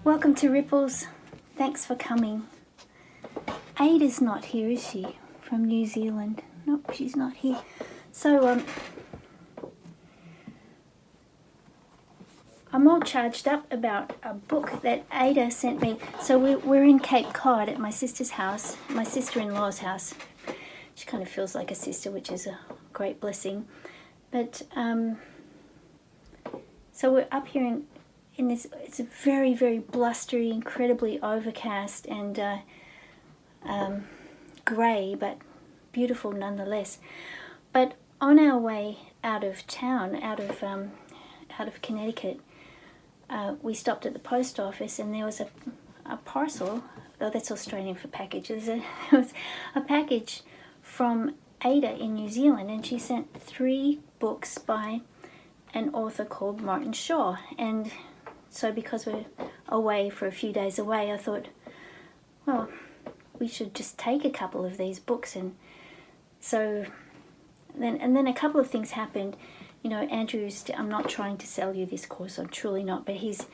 Welcome to Ripples. Thanks for coming. Ada's not here, is she? From New Zealand. Nope, she's not here. So, I'm all charged up about a book that Ada sent me. So we're in Cape Cod at my sister's house, my sister-in-law's house. She kind of feels like a sister, which is a great blessing. But, so we're up here in this, it's a very, very blustery, incredibly overcast and grey, but beautiful nonetheless. But on our way out of town, out of Connecticut, we stopped at the post office, and there was a parcel. Oh, that's Australian for packages. There was a package from Ada in New Zealand, and she sent 3 books by an author called Martin Shaw. And so because we're away for a few days away, I thought, well, we should just take a couple of these books. And so then a couple of things happened. You know, Andrew's, I'm not trying to sell you this course, I'm truly not, but he's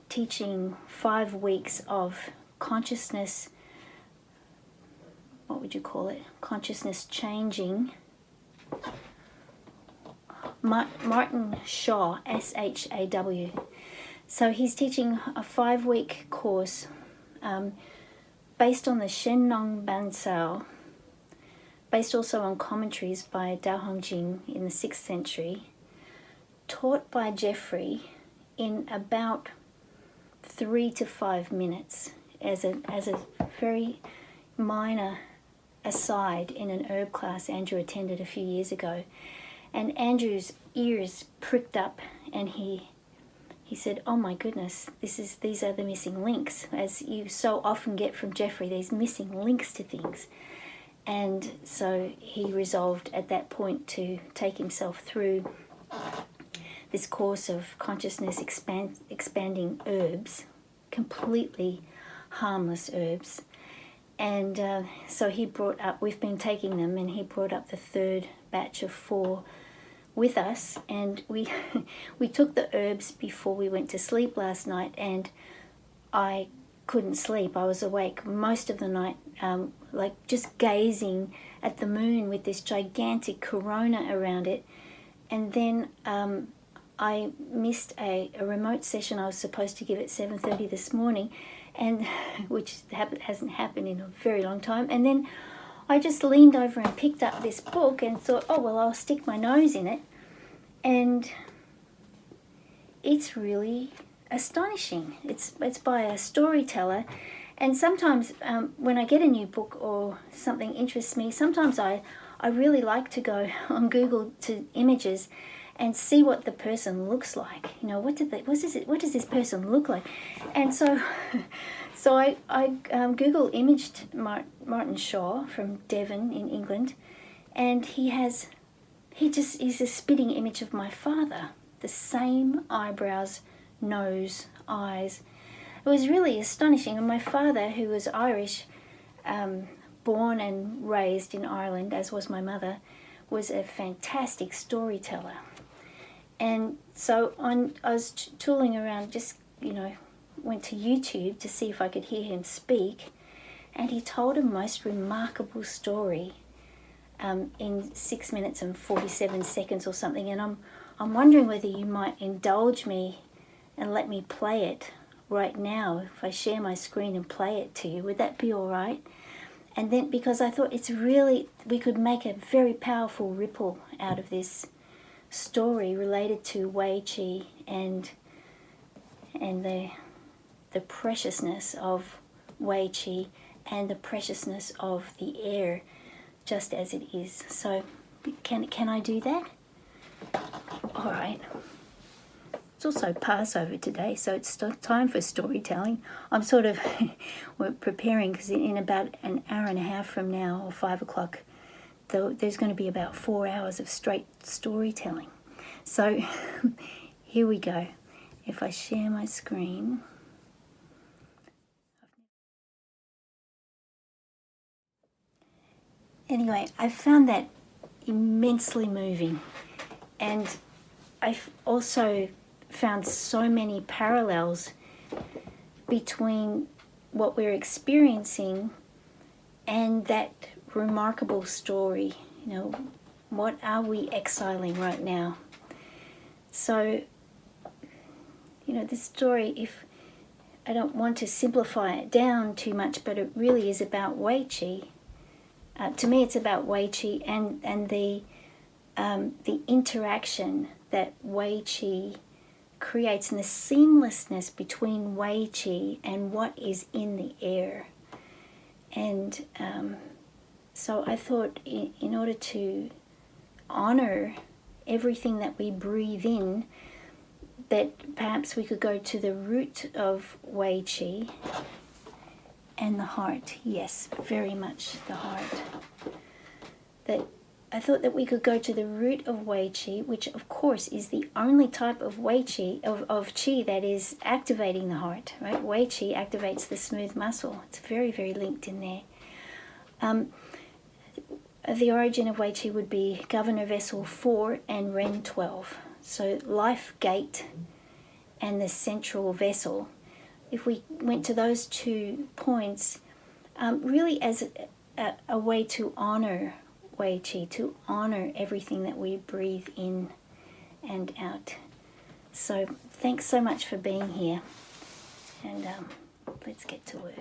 teaching 5 weeks of consciousness, what would you call it? Consciousness changing. Martin Shaw, S-H-A-W. So he's teaching a 5-week course based on the Shen Nong Ban Sao, based also on commentaries by Dao Hong Jing in the 6th century, taught by Jeffrey in about 3 to 5 minutes as a very minor aside in an herb class Andrew attended a few years ago. And Andrew's ears pricked up, and he said, "Oh my goodness, these are the missing links," as you so often get from Jeffrey, these missing links to things. And so he resolved at that point to take himself through this course of consciousness expanding herbs, completely harmless herbs. And so he brought up, we've been taking them, and he brought up the 3rd batch of 4 with us, and we took the herbs before we went to sleep last night, and I couldn't sleep. I was awake most of the night, like just gazing at the moon with this gigantic corona around it. And then I missed a remote session I was supposed to give at 7:30 this morning, and which hasn't happened in a very long time. And then I just leaned over and picked up this book and thought, oh, well, I'll stick my nose in it. And it's really astonishing. It's by a storyteller. And sometimes when I get a new book or something interests me, sometimes I really like to go on Google to images and see what the person looks like. You know, what does this person look like? And so I Google imaged Martin Shaw from Devon in England, and he's a spitting image of my father. The same eyebrows, nose, eyes. It was really astonishing. And my father, who was Irish, born and raised in Ireland, as was my mother, was a fantastic storyteller. And so I was tooling around, just, went to YouTube to see if I could hear him speak, and he told a most remarkable story in 6 minutes and 47 seconds or something. And I'm wondering whether you might indulge me and let me play it right now, if I share my screen and play it to you. Would that be all right? And then, because I thought we could make a very powerful ripple out of this story related to Wei Qi and the preciousness of Wei Qi and the preciousness of the air, just as it is. So can I do that? All right. It's also Passover today, so it's time for storytelling. I'm sort of we're preparing, because in about an hour and a half from now, or 5 o'clock, there's going to be about 4 hours of straight storytelling. So here we go. If I share my screen. Anyway, I found that immensely moving, and I've also found so many parallels between what we're experiencing and that remarkable story. You know, what are we exiling right now? So, you know, this story, if I don't want to simplify it down too much, but it really is about Wei Qi. To me, it's about Wei Qi and the interaction that Wei Qi creates, and the seamlessness between Wei Qi and what is in the air. And so I thought, in order to honor everything that we breathe in, that perhaps we could go to the root of Wei Qi and the heart. Yes, very much the heart. That I thought that we could go to the root of Wei Qi, which of course is the only type of Wei Qi, of Qi that is activating the heart, right? Wei Qi activates the smooth muscle. It's very, very linked in there. The origin of Wei Qi would be Governor Vessel 4 and Ren 12. So life gate and the central vessel. If we went to those 2 points, really as a way to honor Wei Qi, to honor everything that we breathe in and out. So thanks so much for being here, and let's get to work.